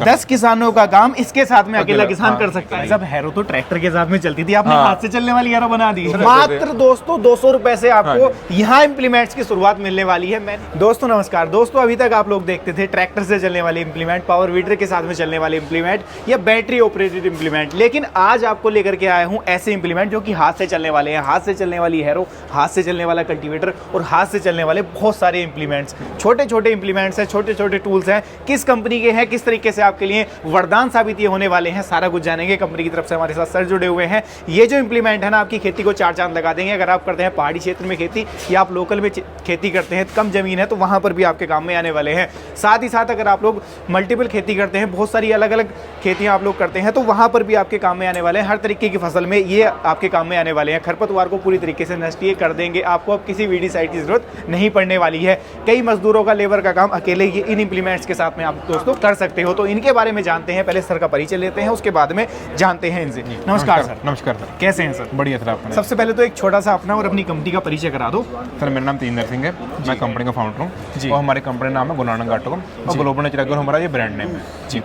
10 किसानों का काम इसके साथ में अकेला किसान कर सकता है। सब हैरो तो ट्रैक्टर के साथ में चलती थी, आपने हाथ से चलने वाली हैरो बना दी। मात्र दोस्तों 200 रुपए से आपको यहाँ इम्प्लीमेंट्स की शुरुआत मिलने वाली है। दोस्तों नमस्कार दोस्तों, अभी तक आप लोग देखते थे ट्रैक्टर से चलने वाले इम्प्लीमेंट, पावर वीडर के साथ में चलने वाले इम्प्लीमेंट या बैटरी ऑपरेटेड इम्प्लीमेंट, लेकिन आज आपको लेकर के आया हूँ ऐसे इम्प्लीमेंट जो कि हाथ से चलने वाले हैं। हाथ से चलने वाली हैरो, हाथ से चलने वाला कल्टीवेटर और हाथ से चलने वाले बहुत सारे इम्प्लीमेंट्स, छोटे छोटे इम्प्लीमेंट्स हैं, छोटे छोटे टूल्स हैं। किस कंपनी के हैं, किस तरीके से आपके लिए वरदान साबित ये होने वाले हैं, सारा कुछ जानेंगे। कंपनी की तरफ से हमारे साथ सर जुड़े हुए हैं। ये जो इम्प्लीमेंट है ना, आपकी खेती को चार चांद लगा देंगे। अगर आप करते हैं पहाड़ी क्षेत्र में खेती या आप लोकल में खेती करते हैं, कम जमीन है, तो वहां पर भी आपके काम में आने वाले हैं। साथ ही साथ अगर आप लोग मल्टीपल खेती करते हैं, बहुत सारी अलग अलग खेतियां आप लोग करते हैं, तो वहां पर भी आपके काम में आने वाले हैं। हर तरीके की फसल में ये आपके काम में आने वाले हैं। खरपतवार को पूरी तरीके से नष्ट ये कर देंगे। आपको अब किसी वीडीसाइड की जरूरत नहीं पड़ने वाली है। कई मजदूरों का, लेबर का काम अकेले ये इन इम्प्लीमेंट्स के साथ में आप दोस्तों कर सकते हो। तो इनके बारे में जानते हैं, पहले सर का परिचय लेते हैं, उसके बाद में जानते हैं इनसे। नमस्कार सर। नमस्कार सर, कैसे हैं सर? बढ़िया सर। आपने सबसे पहले तो एक छोटा सा अपना और अपनी कंपनी का परिचय करा दो। सर मेरा नाम तेजिंदर सिंह है, मैं कंपनी का फाउंडर हूँ और हमारी कंपनी नाम है गुरुनानक ऑटोकॉम और ग्लोबल नेचर हमारा ये ब्रांड नेम है जी।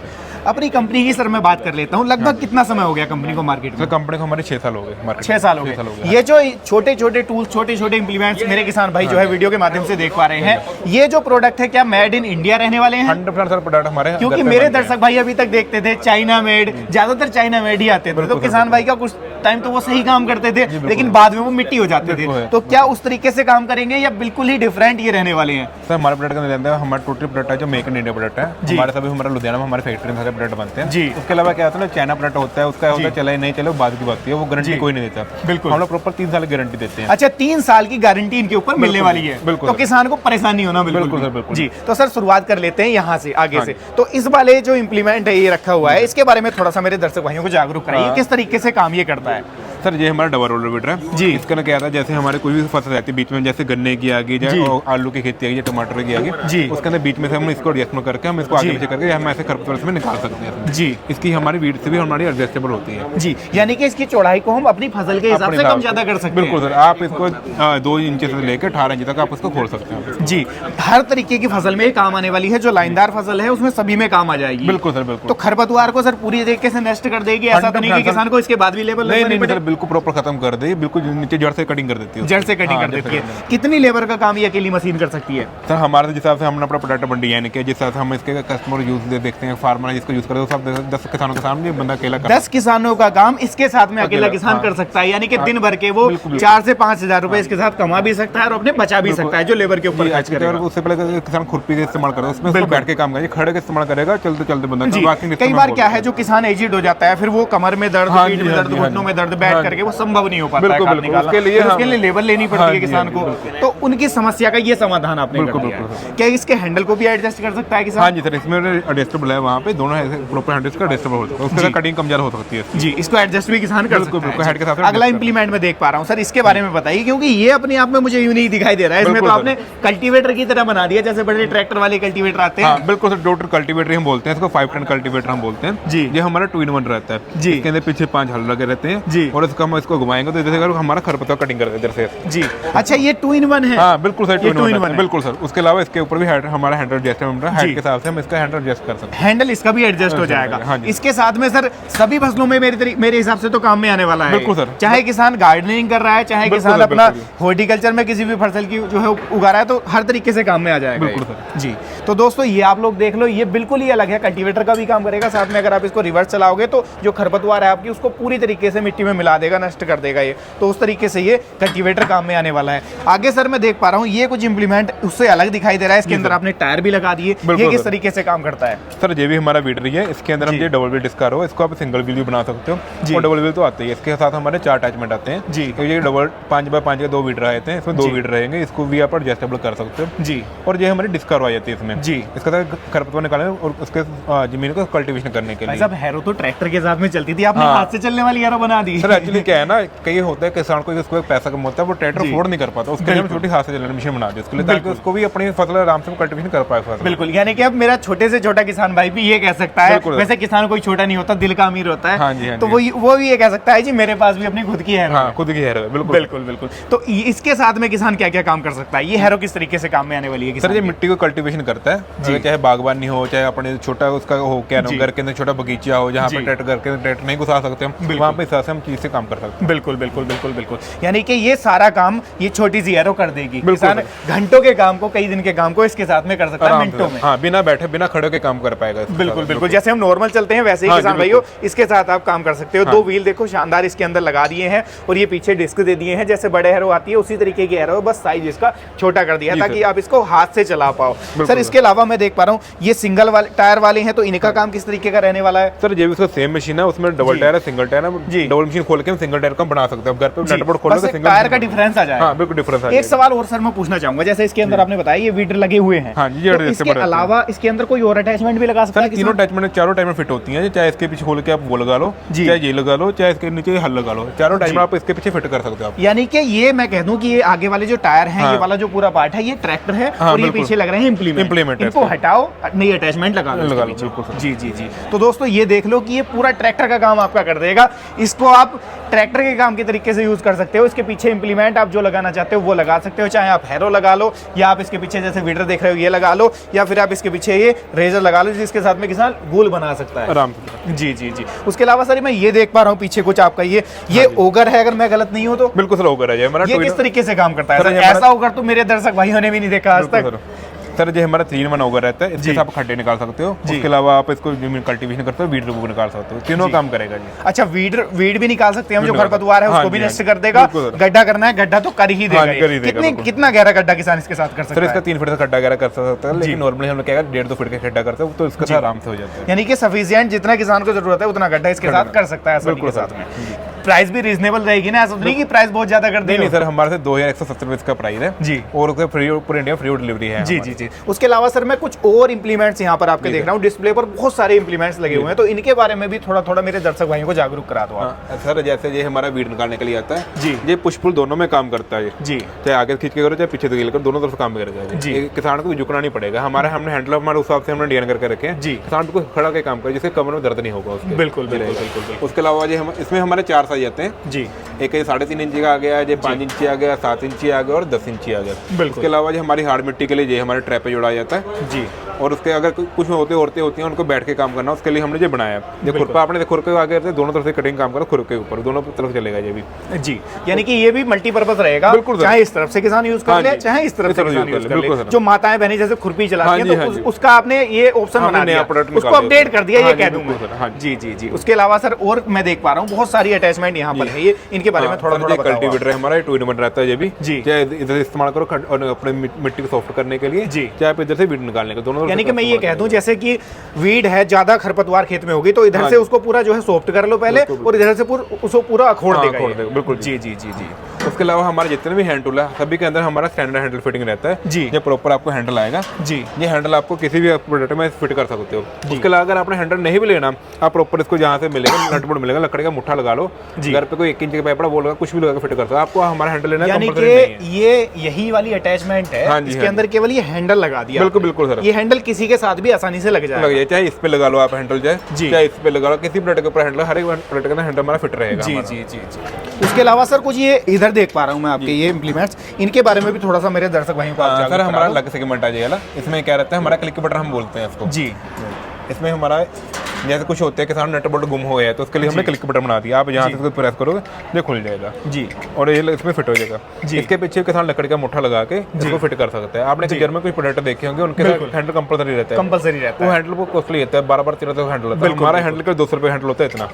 अपनी कंपनी की सर मैं बात कर लेता हूँ, लगभग कितना समय हो गया कंपनी को मार्केट में? सर कंपनी को हमारे 6 साल हो गए। 6 साल हो गए। ये जो छोटे छोटे टूल्स, छोटे छोटे इम्प्लीमेंट्स मेरे किसान भाई जो है वीडियो के माध्यम से देख पा रहे हैं, ये जो प्रोडक्ट है क्या मेड इन इंडिया रहने वाले हैं? 100% सर प्रोडक्ट हमारे, क्योंकि मेरे दर्शक भाई अभी तक देखते थे चाइना मेड, ज्यादातर चाइना मेड ही आते थे। तो किसान भाई का कुछ टाइम तो वो सही काम करते थे, लेकिन बाद में वो मिट्टी हो जाते थे। तो क्या उस तरीके से काम करेंगे या बिल्कुल ही डिफरेंट ये रहने वाले हैं? सर हमारे प्रोडक्ट का हमारा टोटल प्रोडक्ट है जो मेक इन इंडिया प्रोडक्ट है। हमारे सभी हमारे लुधियाना में हमारे फैक्ट्री में सारे प्रोडक्ट बनते हैं जी। उसके अलावा क्या होता है ना, चाइना प्रोडक्ट होता है, उसका होता है चले नहीं चले बाद की बात है, वो गारंटी कोई नहीं देता। बिल्कुल, हम लोग प्रॉपर 3 साल की गारंटी देते हैं। अच्छा, 3 साल की गारंटी इनके ऊपर मिलने वाली है। बिल्कुल, तो किसान को परेशानी होना बिल्कुल सर, बिल्कुल जी। तो सर शुरुआत कर लेते हैं यहाँ से आगे से। तो इस वाले जो इम्प्लीमेंट है ये रखा हुआ है, इसके बारे में थोड़ा सा मेरे दर्शक भाइयों को जागरूक कराइए, किस तरीके से काम ये करता है? सर ये हमारा डबल रोलर वीडर है जी। इसका ना क्या था, जैसे हमारे कोई भी फसल रहती है बीच में, जैसे गन्ने की आ गई, जैसे आलू की खेती आ गई, टमाटर की आ गई जी, उसके अंदर बीच में से हम इसको एडजस्ट करके हम इसको आगे पीछे करके हम ऐसे खरपतवार में निकाल सकते हैं जी। इसकी हमारी वीड से भी हमारी एडजस्टेबल होती है जी, यानी कि इसकी चौड़ाई को हम अपनी फसल के हिसाब से कम ज्यादा कर सकते हैं। बिल्कुल सर, आप इसको 2 इंच से लेकर 18 इंच तक आप उसको खोल सकते हैं जी। हर तरीके की फसल में काम आने वाली है। जो लाइनदार फसल है उसमें सभी में काम आ जाएगी। बिल्कुल सर, बिल्कुल। तो खरपतवार को सर पूरी तरीके से नष्ट कर देगी, ऐसा तो नहीं कि किसान को इसके बाद भी लेबर नहीं सर, बिल्कुल प्रॉपर खत्म कर दे, बिल्कुल नीचे जड़ से कटिंग कर देती है, जड़ से कटिंग कर देती है। कितनी लेबर का काम ये अकेली मशीन कर सकती है? सर हमारे हिसाब से हमने अपना प्रोडक्ट बन डिजाइन किया, जिस हिसाब से हम इसके कस्टमर यूज देखते हैं, फार्मर जिसको यूज करते हैं, सब 10 किसानों के सामने बंदा अकेला 10 किसानों का काम इसके साथ में अकेला किसान कर सकता है। यानी कि दिन भर के वो 4 से 5 हजार रुपए इसके साथ कमा भी सकता है और अपने बचा भी सकता है, जो लेबर के ऊपर खर्च करेगा। उससे पहले किसान खुरपी का इस्तेमाल करता है, उसमें बैठ के काम करेगा, खड़े का इस्तेमाल करेगा, चलते चलते बंदा। कई बार क्या है, जो किसान एजिड हो जाता है, फिर वो कमर में दर्द, पीठ में दर्द, घुटनों में दर्द, बैठ करके वो संभव नहीं हो पाता है। उसके लिए लेबर लेनी पड़ती है किसान को, तो उनकी समस्या का ये समाधान आपने कर दिया है। क्या इसके हैंडल को भी एडजस्ट कर सकता है किसान? हाँ जी सर, इसमें एडजस्टेबल है, वहाँ पे दोनों प्रॉपर हैंडल का एडजस्टेबल होता है, उसका कटिंग कम ज्यादा हो सकती है जी। इसको एडजस्ट भी किसान कर सकता है हेड के साथ। अगला इंप्लीमेंट में देख पा रहा हूँ सर, इसके बारे में बताइए, क्योंकि ये अपने आप में मुझे यूनिक दिखाई दे रहा है। इसमें तो आपने कल्टीवेटर की तरह बना दिया, जैसे बड़े ट्रैक्टर वाले कल्टीवेटर आते हैं। बिल्कुल सर, टोटल कल्टीवेटर हम बोलते हैं इसको, 5 टन कल्टीवेटर हम बोलते हैं जी। ये हमारा 2 in 1 रहता है जी। इसके अंदर पीछे 5 हल लगे रहते हैं जी, और इसको हम इसको घुमाएंगे तो जैसे हमारा खरपतवार कटिंग कर देते हैं जी। अच्छा, ये 2 in 1 है? हाँ बिल्कुल सर, 2 in 1 बिल्कुल सर। उसके अलावा इसके ऊपर भी हमारा हैंडल एडजस्टमेंट है, हाइट के हिसाब से हम इसका हैंडल एडजस्ट कर सकते हैं। हैंडल इसका भी एडजस्ट हो जाएगा। इसके साथ में सर सभी फसलों में मेरे हिसाब से तो काम में आने वाला है। बिल्कुल सर, चाहे किसान गार्डनिंग कर रहा है, चाहे किसान अपना हॉर्टिकल्चर में किसी भी फसल की जो है उगा रहा है, तो हर तरीके से काम में आ जाएगा। बिल्कुल सर जी। तो दोस्तों ये आप लोग देख लो, ये बिल्कुल ही अलग है, कल्टीवेटर का भी काम करेगा, साथ में अगर आप इसको रिवर्स चलाओगे तो जो खरपतवार है आपकी उसको पूरी तरीके से मिट्टी में मिला देगा, नष्ट कर देगा ये। तो उस तरीके से ये कल्टीवेटर काम में आने वाला है। आगे सर मैं देख पा रहा हूँ ये कुछ इंप्लीमेंट उससे अलग दिखाई दे रहा है, इसके अंदर आपने टायर भी लगा दिए, ये किस तरीके से काम करता है? सर ये भी हमारा वीडर ही है, इसके अंदर हम ये डबल व्हील डिस्क हो, इसको आप सिंगल व्हील भी बना सकते हो और डबल व्हील तो आते ही। इसके साथ हमारे 4 अटैचमेंट आते हैं जी। तो ये डबल 5x5 के 2 वीडर आते हैं, इसमें 2 वीडर रहेंगे, इसको भी आप एडजस्टेबल कर सकते हो जी। और ये हमारी डिस्क आ जाती है इसमें जी, इसका खरपतवार निकालने और उसके जमीन को कल्टीवेशन करने के लिए। सब हैरो तो ट्रैक्टर के साथ में चलती थी, आपने हाथ से चलने वाली हैरो बना दी। सर एक्चुअली क्या है ना, कई होता है किसान को इसको पैसा कम होता है, वो ट्रैक्टर अफोर्ड नहीं कर पाता, उसके लिए हम छोटी हाथ से चलाने मशीन बना दी उसके लिए, ताकि उसको भी अपनी फसल आराम से कल्टीवेशन कर पाए फसल। बिल्कुल, यानी कि अब मेरा छोटे से छोटा किसान भाई भी ये कह सकता है, वैसे किसान कोई छोटा नहीं होता, दिल का अमीर होता है। हाँ जी, तो वो भी ये कह सकता है जी मेरे पास भी अपनी खुद की हैरो है। खुद की हैरो है, बिल्कुल बिल्कुल बिल्कुल। तो इसके साथ में किसान क्या क्या काम कर सकता है, ये हैरो किस तरीके से काम में आने वाली है? सर ये मिट्टी को कल्टीवेशन करता है, चाहे बागवानी हो, चाहे अपने छोटा उसका हो, क्या घर के अंदर छोटा बगीचा हो, जहाँ पे ट्रैक्टर नहीं घुसा सकते हम, वहाँ पे हिसाब से हम चीज से काम कर सकते हैं। बिल्कुल बिल्कुल बिल्कुल बिल्कुल। यानी कि ये सारा काम ये छोटी सी हैरो कर देगी, किसान घंटों के काम को, कई दिन के काम को इसके साथ में कर सकता है मिनटों में। हाँ, बिना बैठे बिना खड़े के काम कर पाएगा। बिल्कुल बिल्कुल, जैसे हम नॉर्मल चलते हैं वैसे ही किसान भाइयों इसके साथ आप काम कर सकते हो। 2 व्हील देखो शानदार इसके अंदर लगा दिए हैं, और ये पीछे डिस्क दे दिए हैं, जैसे बड़े हैरो आती है उसी तरीके की हैरो, बस साइज इसका छोटा कर दिया ताकि आप इसको हाथ से चला पाओ। सर इसके अलावा मैं देख पा रहा हूँ ये सिंगल टायर वाले हैं, तो इनका काम किस तरीके का रहने वाला है? सर ये भी उसका सेम मशीन है, उसमें डबल टायर है, सिंगल टायर है जी। डबल मशीन खोल के हम सिंगल टायर का बना सकते हैं, घर पे नटबोल्ट खोल के सिंगल टायर का डिफरेंस आ जाए। हाँ बिल्कुल डिफरेंस आ जाए। एक सवाल और सर मैं पूछना चाहूंगा, जैसे इसके अंदर आपने बताया ये वीडर लगे हुए हैं, हाँ जी, तो इसके अलावा इसके अंदर कोई और अटैचमेंट भी लगा सकता है? तीनों अटैचमेंट चारों अटैचमेंट फिट होती हैं, चाहे इसके पीछे खोल के आप वो लगा लो, चाहे ये लगा लो, चाहे इसके नीचे हल लगा लो, चारों अटैचमेंट आप इसके पीछे फिट कर सकते हो आप। यानी कि ये मैं कह दूं कि ये आगे वाले जो टायर हैं, ये वाला जो पूरा पार्ट है ये ट्रैक्टर है, और ये पीछे लग रहे हैं इम्प्लीमेंट, इनको हटाओ नई अटैचमेंट लगा लो। जी जी जी। तो दोस्तों ये देख लो कि ये पूरा ट्रैक्टर का काम आपका कर देगा, इसको आप ट्रैक्टर के काम के तरीके से यूज कर सकते हो। इसके पीछे इंप्लीमेंट आप जो लगाना चाहते हो वो लगा सकते हो, चाहे आप हैरो लगा लो, या आप इसके पीछे जैसे वीडर देख रहे हो ये लगा लो, या फिर आप इसके पीछे ये रेजर लगा लो जिसके साथ में किसान गोल बना सकता है आराम से। जी जी जी। उसके अलावा सर मैं ये देख पा रहा हूँ पीछे कुछ आपका ये ओगर है, अगर मैं गलत नहीं हूँ तो? बिल्कुल सर ओगर है ये किस तरीके से काम करता है? ऐसा ओगर तो मेरे दर्शक भाइयों ने भी नहीं देखा आज तक। सर जो हमारा 3-in-1 ओगर रहता है, इससे आप खड्डे निकाल सकते हो, उसके अलावा आप इसको कल्टीवेशन करते हो, वीड रिमूव निकाल सकते हो, तीनों काम करेगा जी। अच्छा, वीड भी निकाल सकते हैं हम, जो खरपतवार है उसको भी नष्ट कर देगा। गड्ढा करना है, गड्ढा तो कर ही देगा। कितना गहरा गड्ढा किसान इसके साथ कर सकता है? इसका 3 फीट का गड्ढा गहरा कर सकता है, लेकिन नॉर्मली हम लोग क्या 1.5-2 फीट का गड्ढा करते हैं, तो इसके साथ आराम से हो जाता है। यानी कि सफिशिएंट जितना किसान को जरूरत है उतना गड्ढा इसके साथ कर सकता है। बिल्कुल साथ में प्राइस भी रीजनेबल रहेगी ना, ऐसा नहीं कि प्राइस बहुत ज्यादा कर देंगे। नहीं सर, हमारे से 2170 रुपए इसका प्राइस है जी, और उसका फ्री पूरे इंडिया फ्री डिलीवरी है जी जी जी। उसके अलावा सर मैं कुछ और इंप्लीमेंट्स यहाँ पर आपके देख रहा हूँ, डिस्प्ले पर बहुत सारे इंप्लीमेंट्स लगे हुए हैं, तो इनके बारे में भी थोड़ा थोड़ा मेरे दर्शक भाइयों को जागरूक करा दो आप। सर जैसे ये हमारा वीड निकालने के लिए आता है जी, ये पुश पुल दोनों में काम करता है जी, चाहे आगे खींच के करो चाहे पीछे से करो, दोनों तरफ काम करेगा जी। किसान को झुकना नहीं पड़ेगा, हमने हैंडल हमारे हिसाब से हमने डिजाइन करके रखे हैं जी, किसान को खड़ा के काम करे जिससे कमर में दर्द नहीं होगा उसके। बिल्कुल बिल्कुल बिल्कुल। उसके अलावा ये इसमें हमारे 4 साइज आते हैं जी, एक 3.5 इंच का आ गया, ये 5 इंची आ गया, 7 इंची आ गया और 10 इंची आ गया। उसके अलावा जो हमारी हार्ड मिट्टी के लिए ये हमारे ट्रैप पे जोड़ा जाता है जी, और उसके अगर कुछ होते होती हैं उनको बैठ के काम करना, उसके लिए हमने ये बनाया है। खुरपा आपने खुरपे के आगे दोनों तरफ से कटिंग काम करो, खुरपे के ऊपर दोनों तरफ चलेगा ये भी जी। यानी कि ये भी मल्टीपर्पज रहेगा, बिल्कुल, चाहे इस तरफ से किसान यूज कर ले, चाहे इस तरफ से किसान यूज कर ले। जो माताएं बहनें जैसे खुरपी चलाती हैं तो उसका आपने ये ऑप्शन बना दिया, उसको अपडेट कर दिया, ये कह दूंगा जी जी जी। उसके अलावा सर और मैं देख पा रहा हूँ बहुत सारी अटैचमेंट यहाँ पर है, ये इनके बारे में थोड़ा थोड़ा कल्टीवेटर है हमारा 2-in-1 रहता है ये भी जी, चाहे इधर इस्तेमाल करो अपने मिट्टी को सॉफ्ट करने के लिए जी, चाहे आप इधर से वीड निकालने के, दोनों। यानी कि मैं ये कह दूं जैसे कि वीड है, ज्यादा खरपतवार खेत में होगी तो इधर से उसको पूरा जो है सॉफ्ट कर लो पहले, और इधर से उसको पूरा अखोड़ देगा। बिल्कुल जी जी जी जी। उसके अलावा हमारे जितने भी हैंड टूल है सभी के अंदर हमारा स्टैंडर्ड हैंडल फिटिंग रहता है जी, ये प्रॉपर आपको हैंडल आएगा जी, ये हैंडल आपको किसी भी प्रोडक्ट में फिट कर सकते हो। उसके अलावा अगर आपने हैंडल नहीं भी लेना, आप प्रॉपर इसको जहाँ से मिलेगा नट बोल्ट मिलेगा, लकड़ी का मुट्ठा लगा लो, घर पे कोई 1 इंच का पाइप वो लगा, कुछ भी लगा फिट कर सकते हो। आपको हमारा हैंडल लेना, यानी कि ये यही वाली अटैचमेंट है, इसके अंदर केवल ये हैंडल लगा दिया। बिल्कुल बिल्कुल सर, ये हैंडल किसी के साथ भी आसानी से लग जाए, चाहे इस पे लगा लो आप हैंडल, चाहे इस पे लगा लो, किसी प्रोडक्ट के ऊपर हैंडल, हर एक प्रोडक्ट का हैंडल हमारा फिट रहेगा जी जी जी जी। उसके अलावा सर कुछ ये इधर देख पा रहा हूँ मैं आपके ये इंप्लीमेंट्स, इनके बारे में भी थोड़ा सा मेरे दर्शक भाइयों को सर हमारा अलग सेगमेंट आ जाएगा, इसमें क्या रहता है हमारा क्लिक बटन हम बोलते हैं इसको जी। इसमें हमारा जैसे कुछ होते हैं किसान नट बोल्ट गुम हो गया है तो उसके लिए हमने क्लिक बटन बना दिया, आप यहाँ से प्रेस करोगे ये खुल जाएगा जी, और ये इसमें फिट हो जाएगा जी। इसके पीछे किसान लकड़ी का मुट्ठा लगा के इसको फिट कर सकते हैं। आपने घर में कुछ प्रोडक्ट देखे होंगे उनके हैंडल कंपलसरी रहता है, कंपलसरी रहता है, वो हैंडल को कॉस्टली रहता है, 12-13 हैंडल होता है, हमारा हैंडल का 200 रुपए हैंडल होता है, इतना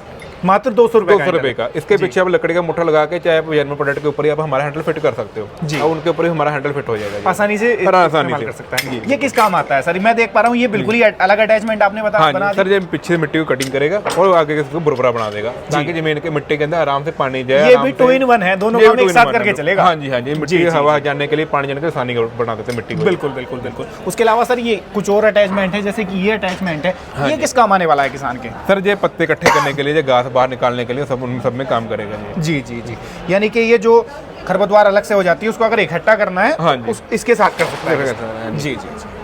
मात्र 200 रुपए का। इसके पीछे आप लकड़ी का मुट्ठा लगा के चाहे आप जर्मन प्रोडक्ट के ऊपर ही आप हमारा हैंडल फिट कर सकते हो जी, और उनके ऊपर ही हमारा हैंडल फिट हो जाएगा आसानी से कर सकता है। ये किस काम आता है सर? मैं देख पा रहा हूँ ये बिल्कुल ही अलग अटैचमेंट आपने बताया सर, ये पीछे मिट्टी को कटिंग करेगा और आगे इसको बुरबुरा बना देगा ताकि जमीन के मिट्टी के अंदर आराम से पानी जाए। ये भी 2-in-1 है, दोनों काम एक साथ करके चलेगा। हाँ जी हाँ जी, मिट्टी हवा जाने के लिए पानी जाने के लिए आसानी बना देते हैं मिट्टी को। बिल्कुल बिल्कुल बिल्कुल। उसके अलावा सर ये कुछ और अटैचमेंट है, जैसे कि ये अटैचमेंट है, ये किस काम आने वाला है किसान के? सर ये पत्ते इकट्ठे करने के लिए, घास से बाहर निकालने के लिए सब उन सब में काम करेगा ये। जी जी जी, यानी कि ये जो खरपतवार अलग से हो जाती है उसको अगर इकट्ठा करना है, हाँ जी, इसके साथ कर सकता है। जी जी जी।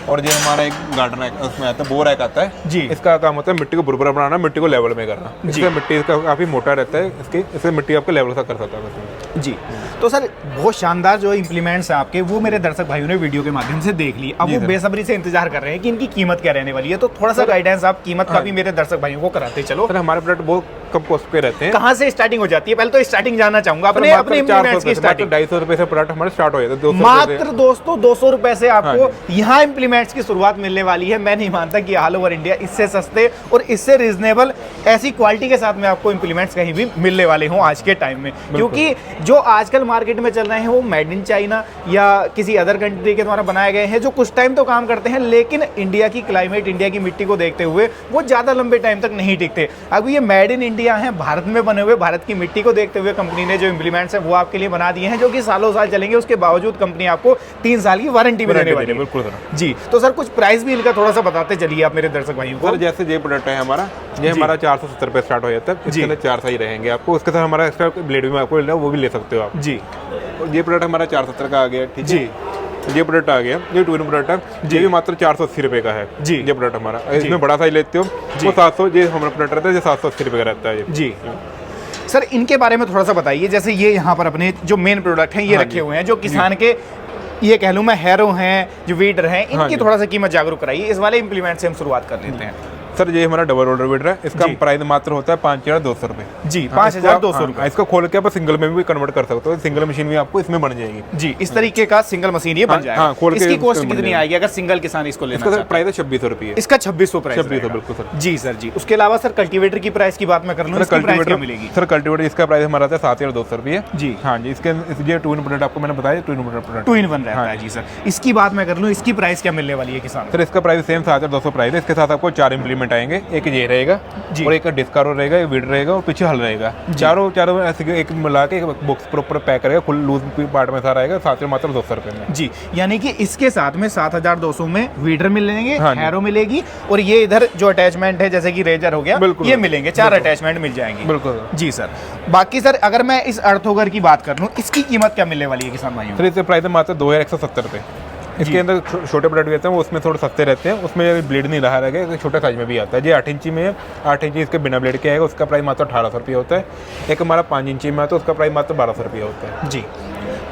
और ये हमारा एक गार्डन है, उसमें आता है बोर रैक आता है जी। इसका काम होता है मिट्टी को बुरबुरा बनाना, मिट्टी को लेवल में करना। इससे मिट्टी इसका काफी मोटा रहता है, इससे मिट्टी आपको लेवल सा कर सकता है जी। तो सर बहुत शानदार जो इम्प्लीमेंट्स हैं आपके, वो मेरे दर्शक भाइयों ने वीडियो के माध्यम से देख ली। अब वो बेसब्री से इंतजार कर रहे हैं कि इनकी कीमत क्या रहने वाली है, तो थोड़ा सा गाइडेंस आप कीमत का भी मेरे दर्शक भाइयों को कराते चलो। सर हमारे प्रोडक्ट बहुत कम कॉस्ट पे रहते हैं। कहाँ से स्टार्टिंग हो जाती है, पहले तो स्टार्टिंग जानना चाहूंगा अपने इम्प्लीमेंट्स की स्टार्टिंग। 250 रुपए से प्रोडक्ट हमारे स्टार्ट हो जाते हैं। मात्र दोस्तों 200 रुपए से आपको यहाँ इम्प्लीमेंट्स की शुरुआत मिलने वाली है। मैं नहीं मानता कि ऑल ओवर इंडिया इससे सस्ते और इससे रीजनेबल ऐसी क्वालिटी के साथ में आपको इम्प्लीमेंट्स कहीं भी मिलने वाले हों आज के टाइम में, क्योंकि जो आजकल मार्केट में चल रहे हैं वो मेड इन चाइना या किसी अदर कंट्री के द्वारा बनाए गए हैं, जो कुछ टाइम तो काम करते हैं लेकिन इंडिया की क्लाइमेट, इंडिया की मिट्टी को देखते हुए वो ज़्यादा लंबे टाइम तक नहीं टिकते। अब ये मेड इन इंडिया है, भारत में बने हुए, भारत की मिट्टी को देखते हुए कंपनी ने जो इम्प्लीमेंट्स हैं वो आपके लिए बना दिए हैं, जो कि सालों साल चलेंगे। उसके बावजूद कंपनी आपको 3 साल की वारंटी भी देने वाली है। बिल्कुल सर जी। तो सर कुछ प्राइस भी इनका थोड़ा सा बताते चलिए आप मेरे दर्शक भाइयों को। सर जैसे ये प्रोडक्ट है हमारा, ये हमारा 470 रुपए स्टार्ट हो जाता है। इसके अंदर 4 साइज रहेंगे आपको, उसके साथ हमारा एक्स्ट्रा ब्लेड भी आपको वो भी ले सकते हो आप जी। और ये प्रोडक्ट हमारा 470 का आ गया, ठीक है। ये प्रोडक्ट आ गया, ये 2 इन प्रोडक्ट है, ये भी मात्र 480 रुपए का है जी। ये प्रोडक्ट हमारा, इसमें बड़ा साइज लेते हो वो 700, ये हमारा प्रोडक्ट रहता है, ये 780 रुपए का रहता है जी। सर इनके बारे में थोड़ा सा बताइए, जैसे ये यहाँ पर अपने जो मेन प्रोडक्ट हैं ये रखे हुए हैं, जो किसान के ये कह लूँ मैं हैरो हैं, जो वीडर हैं, इनकी थोड़ा सा कीमत जागरूक कराइए। इस वाले इम्प्लीमेंट से हम शुरुआत कर लेते हैं। सर ये हमारा डबल रोलर वीडर है, इसका प्राइस मात्र होता है 5200 रुपए जी। 5200 रुपए। इसको खोल के आप सिंगल में भी कन्वर्ट कर सकते हो, सिंगल मशीन भी आपको इसमें बन जाएगी जी। इस तरीके का सिंगल मशीन ये बन जाएगा। खोल के इसकी कॉस्ट कितनी आएगी अगर सिंगल किसान इसको लेना चाहता है? प्राइस है 2600 रुपए। इसका 2600 प्राइस? 2600 बिल्कुल सर जी सर जी। उसके अलावा सर कल्टीवेटर की प्राइस की बात मैं कर लूँ, कल्टीवेटर मिलेगी सर, कल्टीवेटर इसका प्राइस हमारा था 7200 रुपए जी। हाँ जी। इसके ये 2 इन प्रोडक्ट आपको मैंने बताया, 2 इन प्रोडक्ट 2 इन 1 रहता है जी सर। इसकी बात मैं कर लूँ, इसकी प्राइस क्या मिलने वाली है किसान? सर इसका प्राइस सेम 7200 प्राइस है। इसके साथ आपको 4 इम्प्लीमेंट आएंगे, एक ये रहेगा और एक डिस्कारो रहेगा, एक वीड रहेगा और पीछे हल रहेगा। चारों ऐसे एक मिला के एक बॉक्स प्रॉपर पैक रहेगा, फुल लूज पार्ट में सारा आएगा, साथ में मात्र 200 रुपए में जी। यानी कि इसके साथ में 7200 में वीडर मिलेंगे, हैरो मिलेगी और ये इधर जो अटैचमेंट है जैसे कि रेजर हो गया ये मिलेंगे, 4 अटैचमेंट मिल जाएंगे। बिल्कुल जी सर। बाकी सर अगर मैं इस अर्थोगर की बात कर लूँ, इसकी कीमत क्या मिलने वाली है किसान भाइयों? सर इसके प्राइस है मात्र 2170 रुपए। इसके अंदर छोटे प्रोडक्ट रहते हैं वो उसमें थोड़े सस्ते रहते हैं, उसमें ब्लेड नहीं रहा रहेगा, छोटे साइज में भी आता है। ये 8 इंची में है, 8 इंची इसके बिना ब्लेड के आएगा, उसका प्राइस मात्र 1800 रुपये होता है। एक हमारा 5 इंची में आता है, उसका प्राइस मात्र 1200 रुपये होता है जी।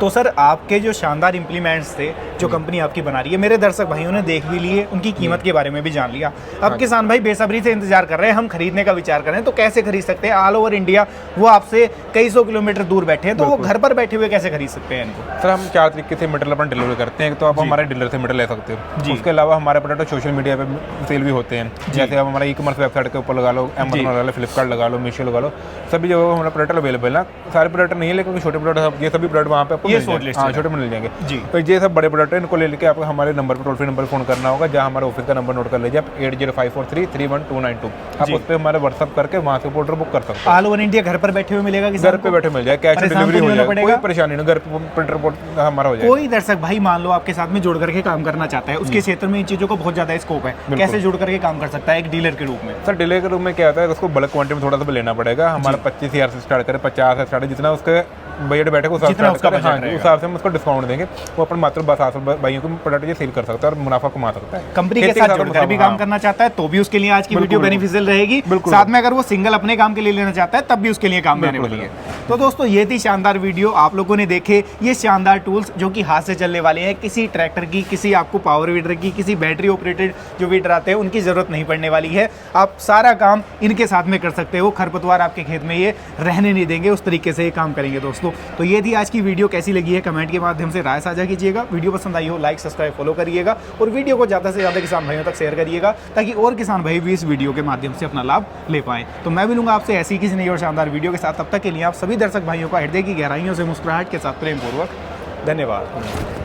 तो सर आपके जो शानदार इम्प्लीमेंट्स थे जो कंपनी आपकी बना रही है, मेरे दर्शक भाइयों ने देख भी लिए, उनकी कीमत के बारे में भी जान लिया। अब किसान भाई बेसब्री से इंतजार कर रहे हैं, हम खरीदने का विचार कर रहे हैं, तो कैसे खरीद सकते हैं? ऑल ओवर इंडिया वो आपसे कई सौ किलोमीटर दूर बैठे हैं, तो वो घर पर बैठे हुए कैसे खरीद सकते हैं इनको? सर हम 4 तरीके से मटेरियल अपन डिलीवरी करते हैं। तो आप हमारे डीलर से मटेरियल ले सकते हो। उसके अलावा हमारे प्रोडक्ट सोशल मीडिया पे सेल भी होते हैं, जैसे आप हमारा ई-कॉमर्स वेबसाइट के ऊपर लगा लो, अमेज़न लगा लो, फ्लिपकार्ट लगा लो, मीशो लगा लो, सभी जगह हमारा प्रोडक्ट अवेलेबल है। सारे प्रोडक्ट नहीं है लेकिन छोटे प्रोडक्ट, ये सभी प्रोडक्ट वहाँ पे आपको मिल जाएंगे जी। तो ये सब बड़े प्रोडक्ट है, इनको ले लेके आपको हमारे नंबर पर टोल फ्री नंबर फोन करना होगा, जहाँ हमारे ऑफिस का नंबर नोट कर लीजिए आप 8054331292। आप उस पर हमारे व्हाट्सअप करके वहाँ से ऑर्डर बुक कर सकते हैं। ऑल ओवर इंडिया घर पर बैठे हुए मिलेगा? घर पे बैठे मिल जाए, कैश ऑन डिलीवरी हो जाएगा, कोई परेशानी नहीं, घर प्रिंटर हमारा हो जाएगा। कोई दर्शक भाई मान लो आपके साथ में जुड़ करके काम करना चाहता है, उसके क्षेत्र में इन चीजों को बहुत ज्यादा स्कोप है, कैसे जुड़ करके काम कर सकता है एक डीलर के रूप में? सर डीलर के रूप में क्या होता है, उसको बल्क क्वांटिटी में थोड़ा सा लेना पड़ेगा। हमारा 25,000 से स्टार्ट करें, 50 से स्टार्ट, जितना उसके बजट बैठेगा उस हिसाब से हम उसको डिस्काउंट देंगे। वो अपन मात्र 700 भाइयों को प्रोडक्ट ये सेल कर सकता है और मुनाफा कमा सकता है। कंपनी के साथ जुड़कर भी काम करना चाहता है तो भी उसके लिए आज की वीडियो बेनिफिशियल रहेगी। साथ में अगर वो सिंगल अपने काम के लिए लेना चाहता है तब भी उसके लिए काम देने वाली है। तो दोस्तों ये थी शानदार वीडियो, आप लोगों ने देखे ये शानदार टूल्स जो कि हाथ से चलने वाले हैं। किसी ट्रैक्टर की, किसी आपको पावर वीडर की, किसी बैटरी ऑपरेटेड जो वीडर आते हैं उनकी जरूरत नहीं पड़ने वाली है। आप सारा काम इनके साथ में कर सकते हो, खरपतवार आपके खेत में ये रहने नहीं देंगे, उस तरीके से ये काम करेंगे। दोस्तों तो ये थी आज की वीडियो, कैसी लगी है कमेंट के माध्यम से राय साझा कीजिएगा। वीडियो पसंद आई हो लाइक सब्सक्राइब फॉलो करिएगा और वीडियो को ज़्यादा से ज़्यादा किसान भाइयों तक शेयर करिएगा ताकि और किसान भाई भी इस वीडियो के माध्यम से अपना लाभ ले पाएं। तो मैं मिलूंगा आपसे ऐसी किसी नई और शानदार वीडियो के साथ। तब तक के लिए आप सभी दर्शक भाइयों का हृदय की गहराइयों से मुस्कुराहट के साथ प्रेम पूर्वक धन्यवाद।